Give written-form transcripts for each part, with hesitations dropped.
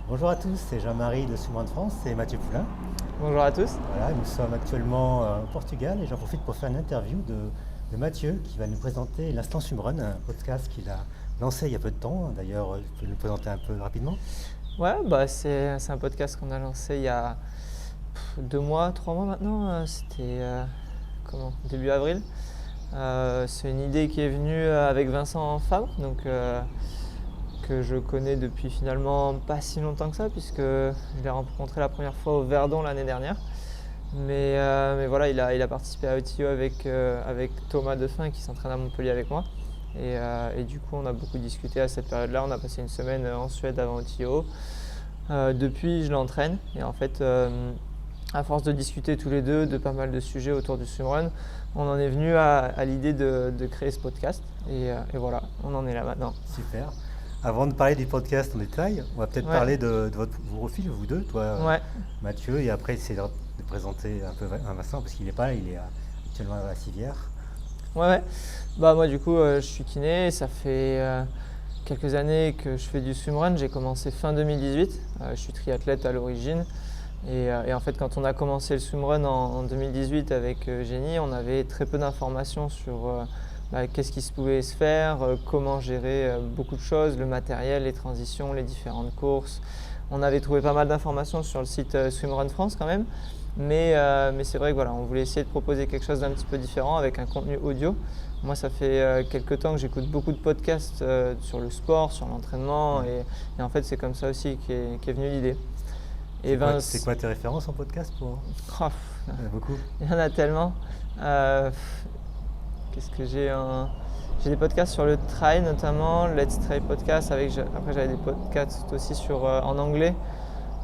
Bonjour à tous, c'est Jean-Marie de Swimrun France et Mathieu Poulain. Bonjour à tous. Voilà, nous sommes actuellement au Portugal et j'en profite pour faire une interview de Mathieu qui va nous présenter l'Instant Swimrun, un podcast qu'il a lancé il y a peu de temps. D'ailleurs, tu peux nous présenter un peu rapidement? Ouais, c'est un podcast qu'on a lancé il y a 2 mois, 3 mois maintenant. C'était début avril. C'est une idée qui est venue avec Vincent Fabre, que je connais depuis finalement pas si longtemps que ça, puisque je l'ai rencontré la première fois au Verdon l'année dernière. Mais voilà, il a participé à OTO avec Thomas Defin qui s'entraîne à Montpellier avec moi. Et du coup, on a beaucoup discuté à cette période-là. On a passé une semaine en Suède avant OTO. Depuis, je l'entraîne. Et en fait, à force de discuter tous les deux de pas mal de sujets autour du swimrun, on en est venu à l'idée de créer ce podcast. Et voilà, on en est là maintenant. Super. Avant de parler du podcast en détail, on va peut-être Ouais. parler de vos profils, vous deux, toi Ouais. Mathieu, et après essayer de présenter un peu Vincent parce qu'il n'est pas là, il est actuellement à la Civière. Ouais. Moi, du coup, je suis kiné. Ça fait quelques années que je fais du swimrun. J'ai commencé fin 2018. Je suis triathlète à l'origine. Et en fait, quand on a commencé le swimrun en 2018 avec Génie, on avait très peu d'informations sur qu'est-ce qui se pouvait se faire, comment gérer beaucoup de choses, le matériel, les transitions, les différentes courses. On avait trouvé pas mal d'informations sur le site Swimrun France quand même. Mais c'est vrai que voilà, on voulait essayer de proposer quelque chose d'un petit peu différent avec un contenu audio. Moi, ça fait quelques temps que j'écoute beaucoup de podcasts sur le sport, sur l'entraînement. Et en fait, c'est comme ça aussi qu'est venue l'idée. C'est quoi tes références en podcast pour... Oh, Il y en a beaucoup. il y en a tellement. Qu'est-ce que j'ai J'ai des podcasts sur le trail notamment, Let's Trail Podcast. Après, j'avais des podcasts aussi en anglais.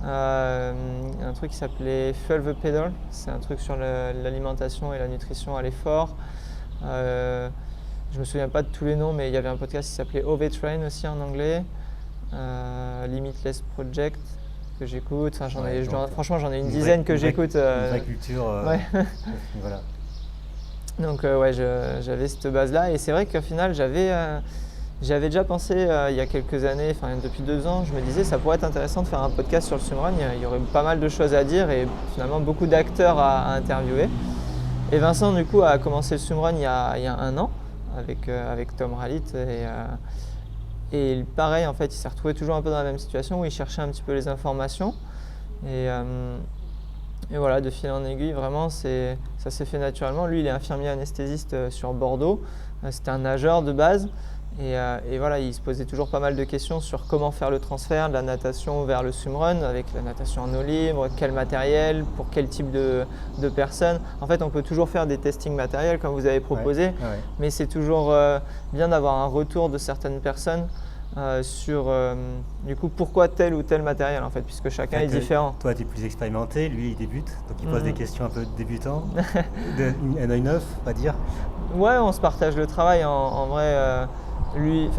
Un truc qui s'appelait Fuel the Pedal. C'est un truc sur l'alimentation et la nutrition à l'effort. Je me souviens pas de tous les noms, mais il y avait un podcast qui s'appelait OV Train aussi en anglais. Limitless Project que j'écoute. Enfin, franchement, j'en ai une dizaine que j'écoute. Une vraie culture. Ouais. Voilà. Donc j'avais cette base-là. Et c'est vrai qu'au final, j'avais déjà pensé il y a quelques années, enfin depuis 2 ans, je me disais ça pourrait être intéressant de faire un podcast sur le swimrun. Il y aurait pas mal de choses à dire et finalement beaucoup d'acteurs à interviewer. Et Vincent, du coup, a commencé le swimrun il y a 1 an avec Tom Rallit. Et pareil, en fait, il s'est retrouvé toujours un peu dans la même situation où il cherchait un petit peu les informations. Et voilà, de fil en aiguille, vraiment, ça s'est fait naturellement. Lui, il est infirmier anesthésiste sur Bordeaux. C'était un nageur de base. Et voilà, il se posait toujours pas mal de questions sur comment faire le transfert de la natation vers le swimrun, avec la natation en eau libre, quel matériel, pour quel type de personnes. En fait, on peut toujours faire des testings matériels comme vous avez proposé, Ouais. mais c'est toujours bien d'avoir un retour de certaines personnes sur du coup pourquoi tel ou tel matériel en fait, puisque chacun est différent. Toi, tu es plus expérimenté, lui, il débute, donc il pose des questions un peu de débutant, un œil neuf, on va dire. Ouais, on se partage le travail. En vrai, lui,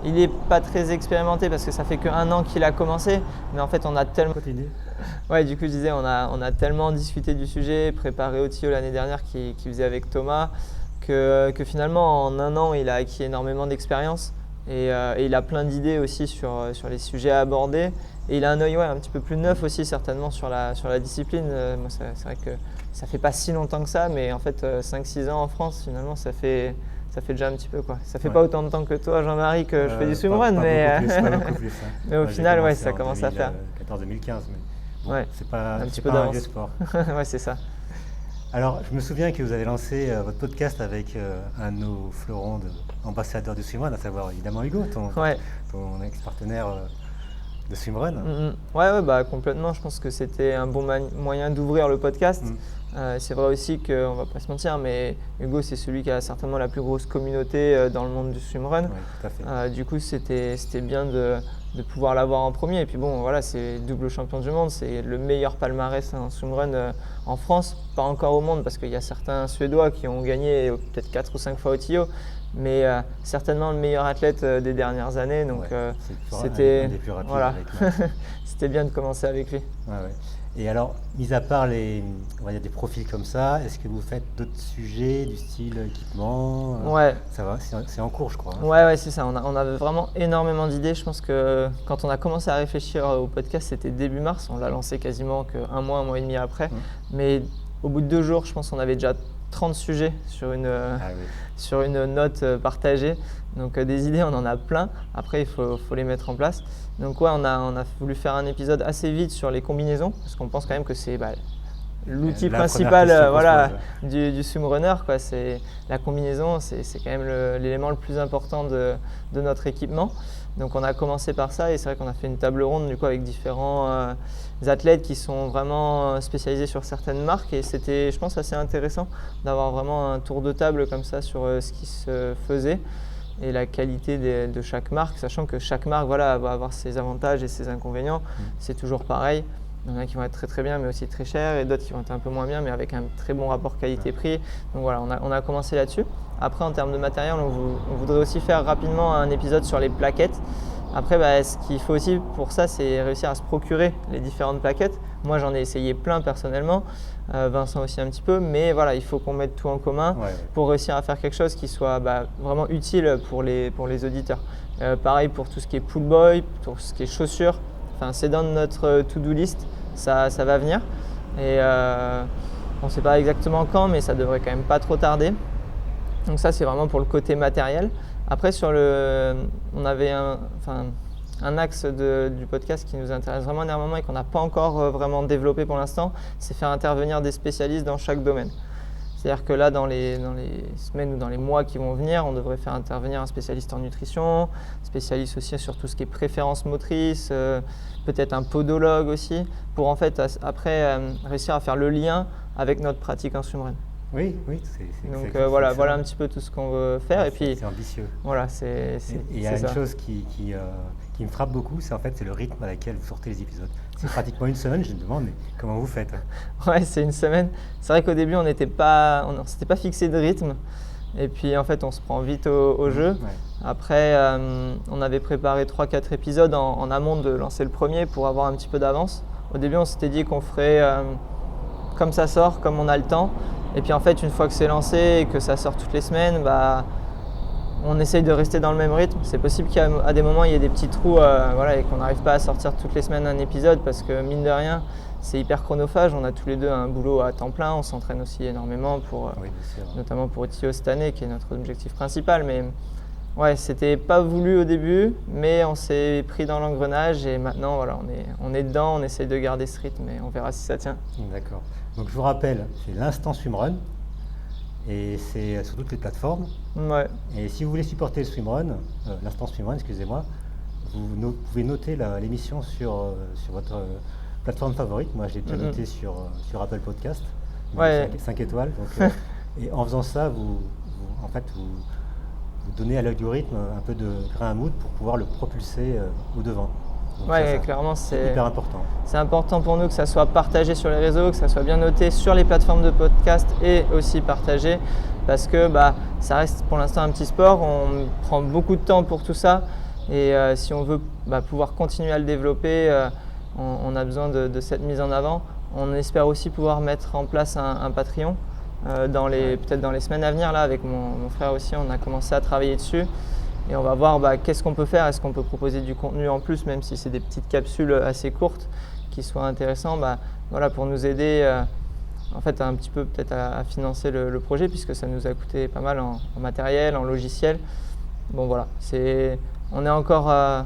il n'est pas très expérimenté parce que ça fait que 1 an qu'il a commencé, mais en fait, on a tellement. Continue. Ouais, du coup, je disais, on a tellement discuté du sujet, préparé OTO l'année dernière qu'il faisait avec Thomas, que finalement, en 1 an, il a acquis énormément d'expérience et il a plein d'idées aussi sur les sujets à aborder. Et il a un œil un petit peu plus neuf aussi, certainement, sur la discipline. Moi, c'est vrai que ça fait pas si longtemps que ça, mais en fait, 5-6 ans en France, finalement, ça fait déjà un petit peu, quoi. Ça fait pas autant de temps que toi, Jean-Marie, que je fais du swimrun, mais Beaucoup plus, hein. mais au final, ça commence à faire. 14-2015, mais bon, Ouais, c'est pas un petit un peu d'avance. vieux sport. Ouais, c'est ça. Alors, je me souviens que vous avez lancé votre podcast avec un de nos fleurons ambassadeurs du swimrun, à savoir évidemment Hugo, ton ex-partenaire de swimrun. Ouais, complètement. Je pense que c'était un bon moyen d'ouvrir le podcast. C'est vrai aussi qu'on va pas se mentir, mais Hugo, c'est celui qui a certainement la plus grosse communauté dans le monde du swimrun. Oui, tout à fait. Du coup, c'était bien de pouvoir l'avoir en premier. Et puis bon, voilà, c'est double champion du monde, c'est le meilleur palmarès en swimrun en France, pas encore au monde, parce qu'il y a certains Suédois qui ont gagné peut-être 4 ou 5 fois OTO. mais certainement le meilleur athlète des dernières années. Donc c'était un des plus rapides voilà. C'était bien de commencer avec lui. Ouais. Et alors, mis à part on va dire des profils comme ça, est-ce que vous faites d'autres sujets du style équipement Ouais. Ça va, c'est en cours, je crois. Ouais, c'est ça. On avait vraiment énormément d'idées. Je pense que quand on a commencé à réfléchir au podcast, c'était début mars. On l'a lancé quasiment un mois et demi après. Mais au bout de 2 jours, je pense qu'on avait déjà 30 sujets sur une note partagée. Donc des idées, on en a plein. Après, il faut les mettre en place. Donc on a voulu faire un épisode assez vite sur les combinaisons, parce qu'on pense quand même que c'est l'outil principal du swimrunner. C'est la combinaison, c'est quand même l'élément le plus important de notre équipement. Donc on a commencé par ça et c'est vrai qu'on a fait une table ronde du coup avec différents athlètes qui sont vraiment spécialisés sur certaines marques et c'était, je pense, assez intéressant d'avoir vraiment un tour de table comme ça sur ce qui se faisait et la qualité de chaque marque, sachant que chaque marque va avoir ses avantages et ses inconvénients. C'est toujours pareil. Il y en a qui vont être très très bien mais aussi très chers et d'autres qui vont être un peu moins bien mais avec un très bon rapport qualité-prix. Donc voilà, on a commencé là-dessus. Après, en termes de matériel, on voudrait aussi faire rapidement un épisode sur les plaquettes. Après, ce qu'il faut aussi pour ça, c'est réussir à se procurer les différentes plaquettes. Moi, j'en ai essayé plein personnellement, Vincent aussi un petit peu, mais voilà, il faut qu'on mette tout en commun pour réussir à faire quelque chose qui soit vraiment utile pour les auditeurs. Pareil pour tout ce qui est pool boy, pour ce qui est chaussures. Enfin, c'est dans notre to-do list, ça va venir. Et on ne sait pas exactement quand, mais ça devrait quand même pas trop tarder. Donc ça, c'est vraiment pour le côté matériel. Après, on avait un axe du podcast qui nous intéresse vraiment énormément et qu'on n'a pas encore vraiment développé pour l'instant, c'est faire intervenir des spécialistes dans chaque domaine. C'est-à-dire que là, dans les semaines ou dans les mois qui vont venir, on devrait faire intervenir un spécialiste en nutrition, spécialiste aussi sur tout ce qui est préférence motrice, peut-être un podologue aussi, pour en fait après réussir à faire le lien avec notre pratique en swimrun. Oui, donc voilà un petit peu tout ce qu'on veut faire. Et puis c'est ambitieux. Voilà, et il y a une chose qui me frappe beaucoup, c'est le rythme à laquelle vous sortez les épisodes. C'est pratiquement une semaine, je me demande, mais comment vous faites? Ouais, c'est une semaine. C'est vrai qu'au début, on s'était pas fixé de rythme. Et puis en fait, on se prend vite au jeu. Après, on avait préparé 3-4 épisodes en amont de lancer le premier pour avoir un petit peu d'avance. Au début, on s'était dit qu'on ferait comme ça sort, comme on a le temps. Et puis en fait, une fois que c'est lancé et que ça sort toutes les semaines, on essaye de rester dans le même rythme. C'est possible qu'à des moments, il y ait des petits trous et qu'on n'arrive pas à sortir toutes les semaines un épisode parce que mine de rien, c'est hyper chronophage. On a tous les deux un boulot à temps plein. On s'entraîne aussi énormément, notamment pour ETIO cette année, qui est notre objectif principal. Mais ouais, c'était pas voulu au début, mais on s'est pris dans l'engrenage et maintenant, on est dedans. On essaye de garder ce rythme et on verra si ça tient. D'accord. Donc je vous rappelle, c'est l'Instant Swimrun et c'est sur toutes les plateformes. Ouais. Et si vous voulez supporter le swimrun, l'Instant Swimrun, excusez-moi, vous pouvez noter l'émission sur votre plateforme favorite. Moi, je l'ai déjà noté sur Apple Podcast, 5 étoiles. Donc, et en faisant ça, vous donnez à l'algorithme un peu de grain à moudre pour pouvoir le propulser au devant. Donc clairement, c'est hyper important. C'est important pour nous que ça soit partagé sur les réseaux, que ça soit bien noté sur les plateformes de podcast et aussi partagé parce que ça reste pour l'instant un petit sport. On prend beaucoup de temps pour tout ça et si on veut pouvoir continuer à le développer, on a besoin de cette mise en avant. On espère aussi pouvoir mettre en place un Patreon peut-être dans les semaines à venir. Là, avec mon frère aussi, on a commencé à travailler dessus. Et on va voir qu'est-ce qu'on peut faire, est-ce qu'on peut proposer du contenu en plus, même si c'est des petites capsules assez courtes qui soient intéressantes, pour nous aider un petit peu peut-être à financer le projet puisque ça nous a coûté pas mal en matériel, en logiciel. Bon voilà, on est encore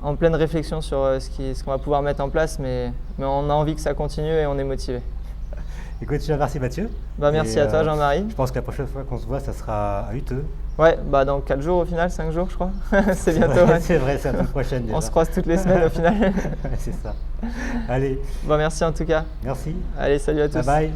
en pleine réflexion sur ce qu'on va pouvoir mettre en place, mais on a envie que ça continue et on est motivé. Écoute, je te remercie Mathieu. Merci à toi Jean-Marie. Je pense que la prochaine fois qu'on se voit, ça sera à Uteux. Ouais, dans 4 jours au final, 5 jours je crois. C'est bientôt. C'est vrai, c'est la semaine prochaine déjà. On se croise toutes les semaines au final. C'est ça. Allez. Merci en tout cas. Merci. Allez, salut à tous. Bye bye.